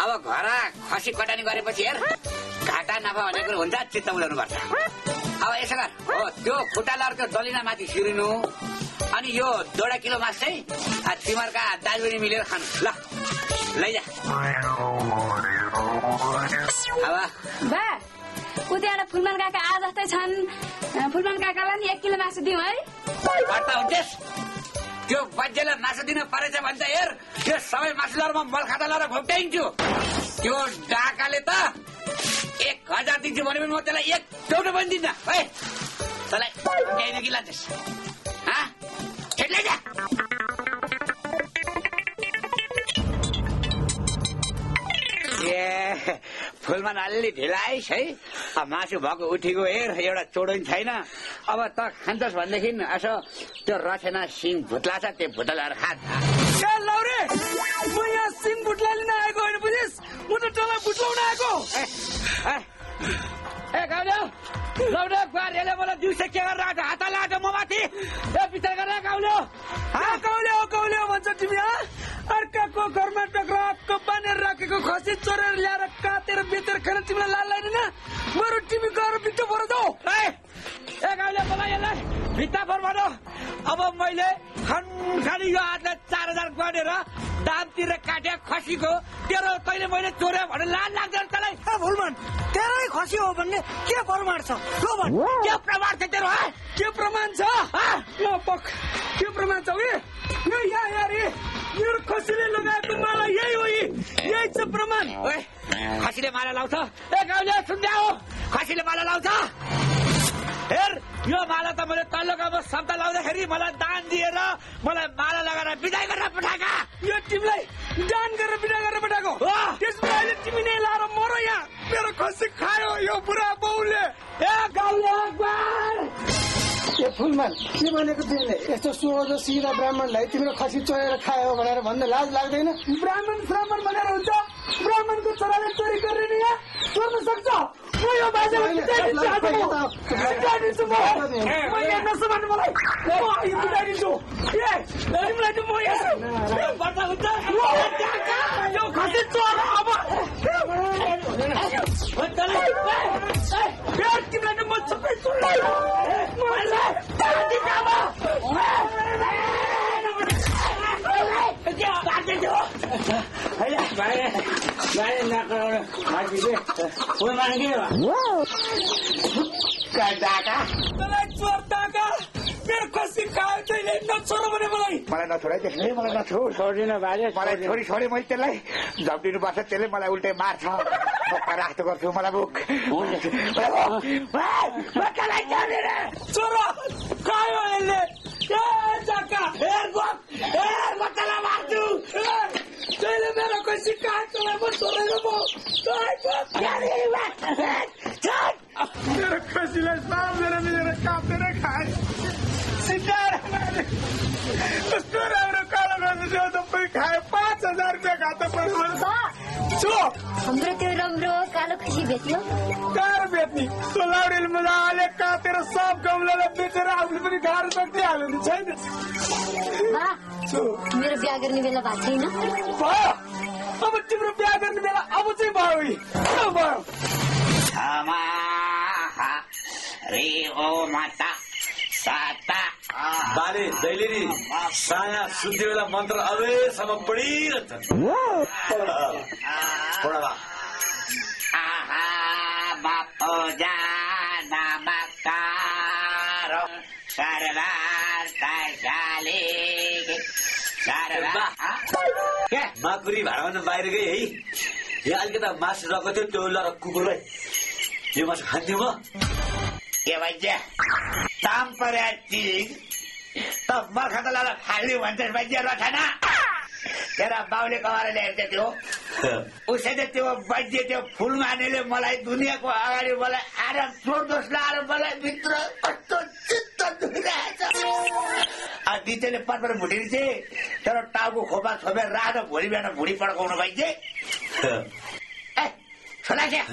अब घर खसी कटानी गरेपछि हेर घाटा नाफा भन्ने कुरो हुन्छ चित्त बुझाउनु पर्छ। अब यसो गर हो त्यो खुट्टालार त्यो दलिना माथि सिरिनु अनि यो 2.5 किलो मास चाहिँ तिमीहरूका दाजुबहिनी मिलेर खानु ल लैजा। अब बा उता फुलमान काका आ जस्तै छन् फुलमान काकालाई नि 1 किलो मासु दिउँ है। पर्ता हुन्थेस् त्यो बज्जेलाई मासु दिन परेछ भने त हेर त्यो सबै मासुदारमा मल खाता लगाएर घोप्ट्याइन्छु। त्यो डाकाले त 1000 दिन्छु भने म त्यसलाई 1 टौटो पनि दिन्न है। तँलाई ल्याइदिनु कि लान्छस् लैजा। फुलमा अलि ढिला आइस है मासु भएको उठेको हेर एउटा चोडो नि छैन। अब त खान्छस् भनेदेखि यसो त्यो रचेना सिङ भुत्ला छ त्यो भुत्ला ल्याएर खा। लौरे म यहाँ सिङ भुत्ला लिन आएको होइन बुझिस् म त तँलाई भुत्लाउन आएको। ए गाउँले लौरे बारेले मलाई दिउँसो के गरेर आएको हात लाटो म माथि ए विचार गरेर गाउँले कौले भन्छ तिमी अर्काको घरमा टक्राको बानेर राखेको खसी चोरेर ल्याएर काटेर बेचेर खान तिमीलाई लाल लाग्दैन बरु तिमी गएर भित्ता भर जाऊ। ए गाउँले मलाई यसलाई भित्ता भर भनौ। अब मैले खाली यो हातलाई 4000 गरेर दाम तिरेर काटे खसीको तेरो कहिले मैले चोरे भने लाल लाग्दैन तँलाई। फुलमान तेरै खसी हो भन्ने के प्रमाण छ के प्रमाण छ तेरो के प्रमाण छ के प्रमाण छ मेरो खसीले लगाएको माला यही हो यही छ प्रमाण। खसीले माला लाउँछ ए गाउँले सुन्दा हो खसीले माला लाउँछ। हेर यो माला त मैले तल्लो गाउँमा शब्द लाउँदाखेरि मलाई दान दिएर मलाई माला लगाएर बिदाई गरेर पठाएका। यो तिमीलाई दान गरेर बिदाई गरेर पठाएको त्यसमा अहिले तिमी नै लाएर मर यहाँ मेरो खसी खायो यो बुढा बाउले। ए गाउँले अकबर ए फुलमान के भनेको तिमीले यस्तो सोझो सिधा ब्राह्मणलाई तिम्रो खसी चोरेर खायो भनेर भन्दा लाज लाग्दैन? ब्राह्मण भनेर हुन्छ ब्राह्मणको छोराले चोरी गर्ने नि यहाँ चोर्न सक्छ। म यो बाजेलाई बिताइदिन्छु म यहाँ नसमान्नु मलाई यो बिताइदिन्छु तिमीलाई त म यहाँ पर्दा हुन्छ यो खसी चोर अब तिमीलाई त म सबै मेरो खसी खायो तैँले नछोड भने मलाई नछोडै त्यसले मलाई छोडिदिनु बाजे मलाई छोडी मैले त्यसलाई झप्टिनु पर्छ त्यसले मलाई उल्टै मार्छ राख्दो गर्छु मलाई बुक छोरा खायो यसले मार्छु तैँले मेरो खसी खायो म छोडेर मेरो खसीलाई साँझेर मिलेर काटेर खाए सिकाएर कस्तो राम्रो कालो गर्नु थियो सबै खाए 5000 रुपियाँ खाता पर्छ। हाम्रो त्यो राम्रो कालो खसी बेच्यो कहाँ बेच्ने त्यो लाउडीले मजाले काटेर सब गमलालाई बेचेर आफूले पनि गाह्रो सक्दिहाल्यो नि छैन। मेरो बिहा गर्ने बेला भएको छैन भयो अब तिम्रो बिहा गर्ने बेला अब चाहिँ भयो रे ओ माता साता बाले दैलेरी साया सुत्ने बेला मन्त्र अबेसम्म पढिरहन्छ। बापो जाना मकारो माकुरी भाडामा बाहिर गए है यहाँ अलिकता मासु रहेको थियो त्यो ल कुकुरलाई यो मासु खान्थ्यो म के भन्छ दाम पर्या चिज त मर्खा त लाला फाल्यो भन्छस् भन्छ रहेन तेरा बाउले कमाएर ल्याएको थियो उसैले त्यो बज्जे त्यो फुलमानेले मलाई दुनियाँको अगाडि मलाई आराम छोड्दोस् लाएर मलाई भित्र कस्तो चित्त दुखिरहेछ। दिदीले परपर भुटिन्छ तर टाउको खोपा छोपेर राख्दा भोलि बिहान भुँडी पड्काउनु भइन्छ ए छोला क्या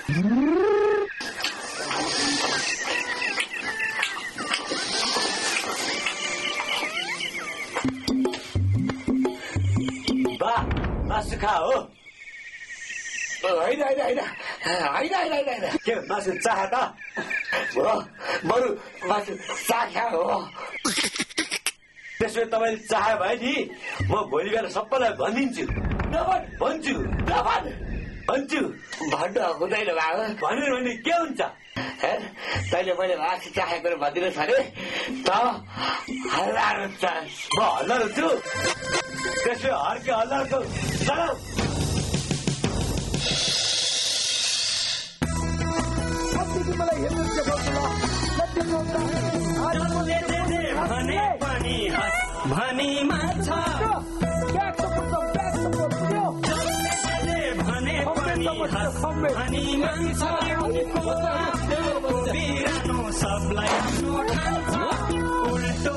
बा मासु खा हो होइन होइन होइन होइन होइन होइन के मासु चाह त हो बरु मासु चाख्या हो त्यसो तपाईँले चाहे भए नि म भोलि बेला सबैलाई भनिदिन्छु भन्छु भन्छु भन्नु हुँदैन बाबु भन्यो भने के हुन्छ तैँले मैले मासु चाखेको भनिदिनुहोस् अरे त हल्ला हुन्छ म हल्ला हुन्छु त्यसो हर्के हल्लाको चलाऊ मलाई हेर्नु भनी मान्छ भनी मान्छ बिरानो सबलाई उल्टो